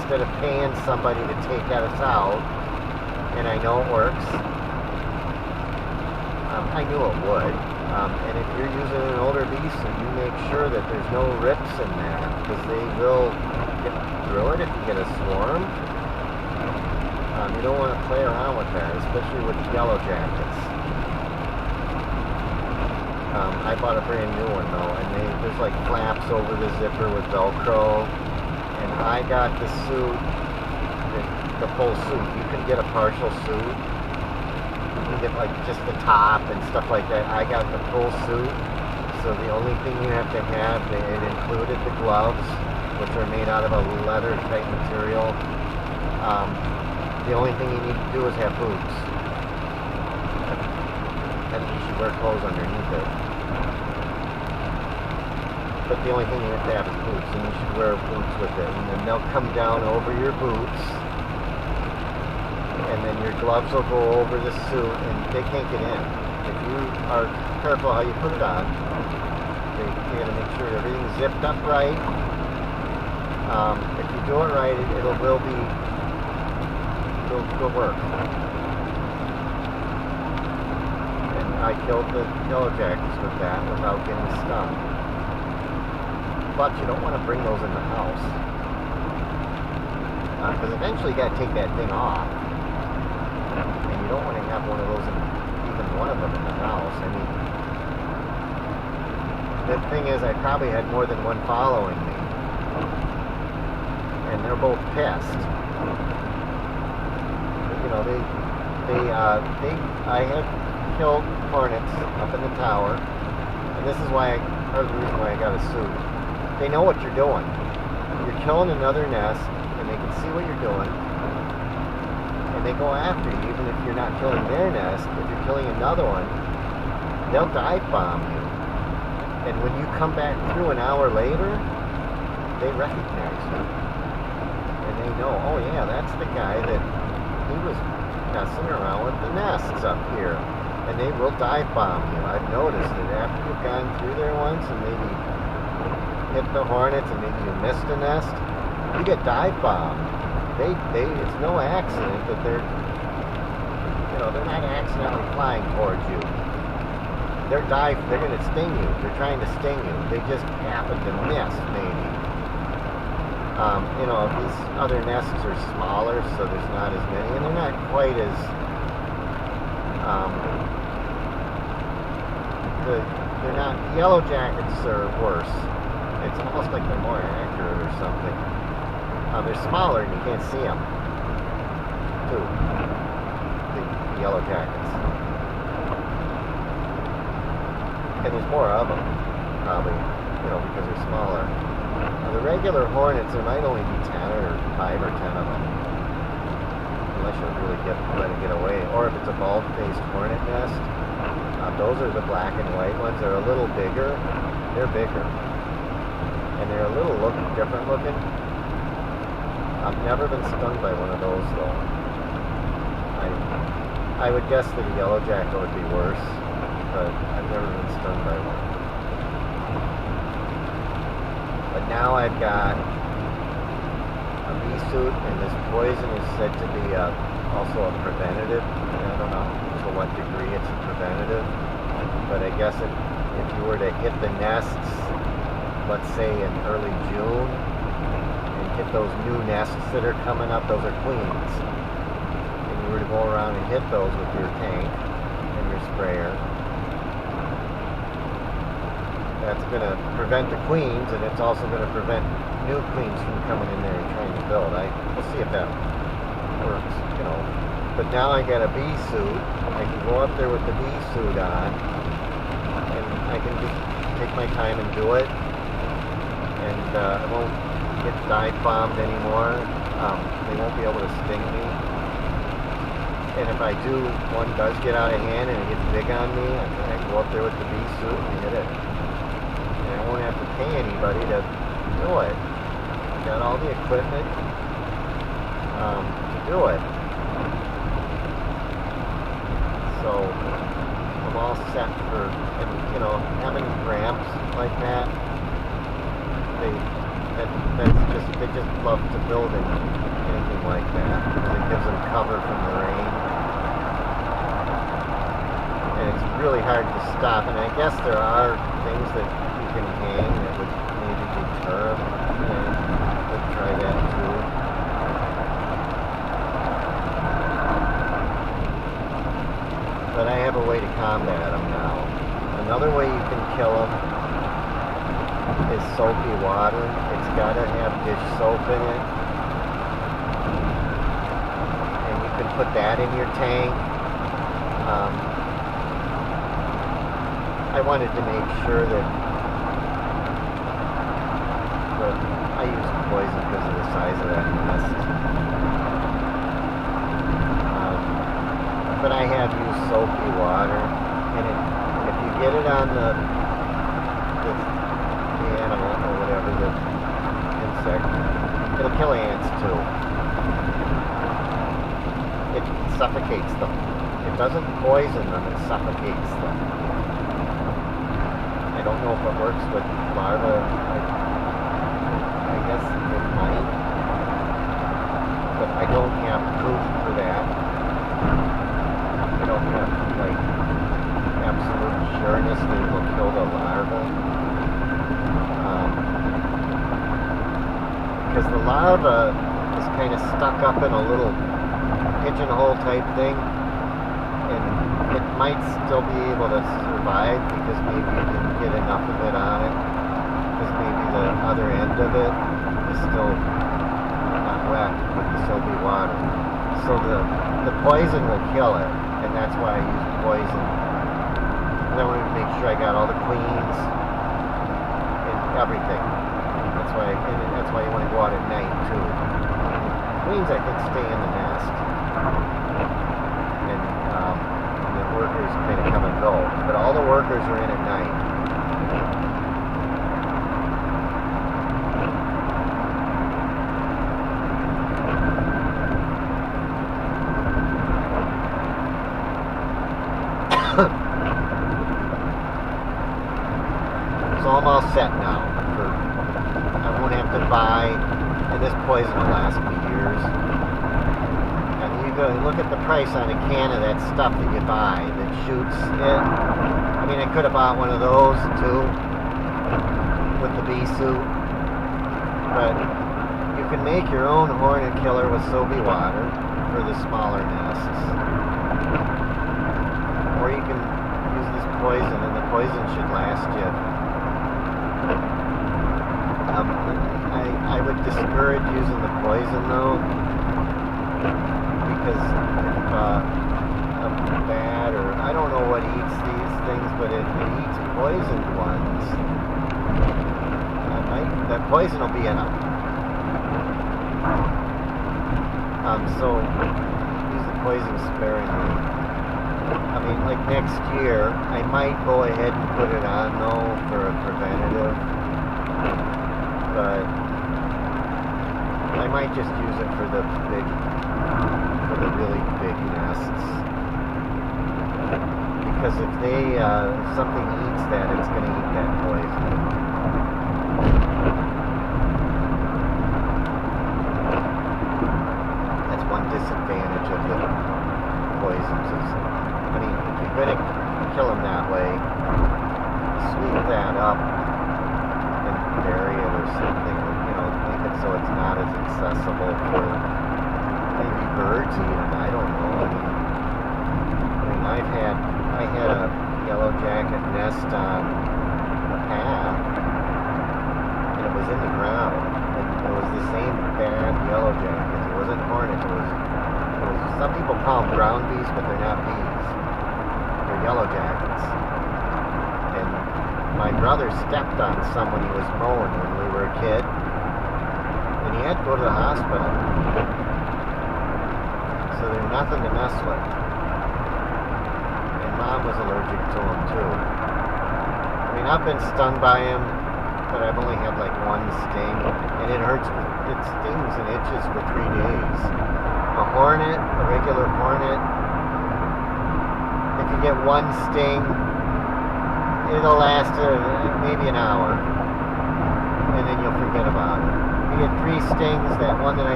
instead of paying somebody to take us out, and I know it works. I knew it would. And if you're using an older bee suit, you make sure that there's no rips in there, because they will get through it if you get a swarm. You don't want to play around with that, especially with yellow jackets. I bought a brand new one though, and there's like flaps over the zipper with Velcro, and I got the suit, the full suit. You can get a partial suit. You can get like just the top and stuff like that. I got the full suit, so the only thing you have to have, it included the gloves, which are made out of a leather type material. The only thing you need to do is have boots. And you should wear clothes underneath it. But the only thing you have to have is boots, and you should wear boots with it. And then they'll come down over your boots, and then your gloves will go over the suit, and they can't get in. If you are careful how you put it on, you gotta make sure everything's zipped up right. If you do it right, it'll work. And I killed the yellow jackets with that without getting stung. But you don't want to bring those in the house, because eventually you got to take that thing off, and you don't want to have one of those, even one of them in the house. I mean, the thing is, I probably had more than one following me, and they're both pissed. You know, I have killed hornets up in the tower, and this is why part of the reason why I got a suit. They know what you're doing. You're killing another nest, and they can see what you're doing, and they go after you, even if you're not killing their nest. If you're killing another one, they'll dive bomb you. And when you come back through an hour later, they recognize you. And they know, oh yeah, that's the guy that he was messing around with the nests up here. And they will dive bomb you. I've noticed that after you've gone through there once and maybe hit the hornets and maybe you missed a nest, you get dive bombed. It's no accident that they're not accidentally flying towards you. They're going to sting you. They're trying to sting you. They just happen to miss, maybe. These other nests are smaller, so there's not as many, and they're not quite as they're not. Yellow jackets are worse. It's almost like they're more accurate or something. They're smaller and you can't see them, too. The yellow jackets. And there's more of them, probably, because they're smaller. The regular hornets, there might only be 10 or 5 or 10 of them. Unless you really let it get away. Or if it's a bald-faced hornet nest, those are the black and white ones. They're a little bigger. They're bigger. And they're a little different looking. I've never been stung by one of those though. I would guess that a yellow jacket would be worse, but I've never been stung by one. But now I've got a bee suit, and this poison is said to be also a preventative. I don't know to what degree it's a preventative, but I guess if you were to hit the nests, let's say in early June, and hit those new nests that are coming up, those are queens, and you were to go around and hit those with your tank and your sprayer, that's going to prevent the queens, and it's also going to prevent new queens from coming in there and trying to build. We'll see if that works, But now I got a bee suit. I can go up there with the bee suit on, and I can just take my time and do it. And I won't get dive bombed anymore. They won't be able to sting me. And if one does get out of hand and it gets big on me, I can go up there with the bee suit and hit it. And I won't have to pay anybody to do it. I got all the equipment to do it. So I'm all set for, having ramps like that. They just love to build anything like that because it gives them cover from the rain. And it's really hard to stop. And I guess there are things that you can hang that would maybe deter them. And would try that too. But I have a way to combat them now. Another way you can kill them is soapy water. It's got to have dish soap in it. And you can put that in your tank. I wanted to make sure that I used poison because of the size of that nest. But I have used soapy water, and if you get it on the animal or whatever, the insect, it'll kill ants too. It suffocates them. It doesn't poison them, it suffocates them. I don't know if it works with larvae. I guess it might, but I don't have proof for that. I don't have like absolute sureness that it will kill the larva. Because the larva is kind of stuck up in a little pigeonhole type thing, and it might still be able to survive because maybe you can get enough of it on it, because maybe the other end of it is still not wet with the soapy water. So the poison will kill it, and that's why I use poison. And I wanted to make sure I got all the queens and everything. That's why you want to go out at night too. Queens, I think, stay in the nest, and the workers kind of come and go. But all the workers are in at night. So I'm all set now. I won't have to buy, and this poison will last me years. And you go look at the price on a can of that stuff that you buy that shoots it. I mean, I could have bought one of those too with the bee suit, but you can make your own hornet killer with soapy water for the smaller nests, or you can use this poison, and the poison should last you. I would discourage using the poison though, because if a bat, or I don't know what eats these things, but if it eats poisoned ones, that poison will be in them. So use the poison sparingly. I mean, like next year, I might go ahead and put it on though for a preventative, but I might just use it for the really big nests, because if something eats that, it's going to eat that poison. That's one disadvantage of the poisons. I mean, if you're going to kill them that way, sweep that up and bury it or something. Make it so it's not as accessible for maybe birds even. I don't know. I mean, I had a yellow jacket nest on a path, and it was in the ground, and it was the same bad yellow jackets. It wasn't hornets. It was some people call them ground bees, but they're not bees. They're yellow jackets. And my brother stepped on some when he was mowing when we were a kid. And he had to go to the hospital. So there's nothing to mess with. And Mom was allergic to him too. I mean, I've been stung by him, but I've only had like one sting. And it hurts, it stings and itches for 3 days. A hornet, a regular hornet, if you get one sting, it'll last maybe an hour. and then you'll forget about it. You get 3 stings. That one that I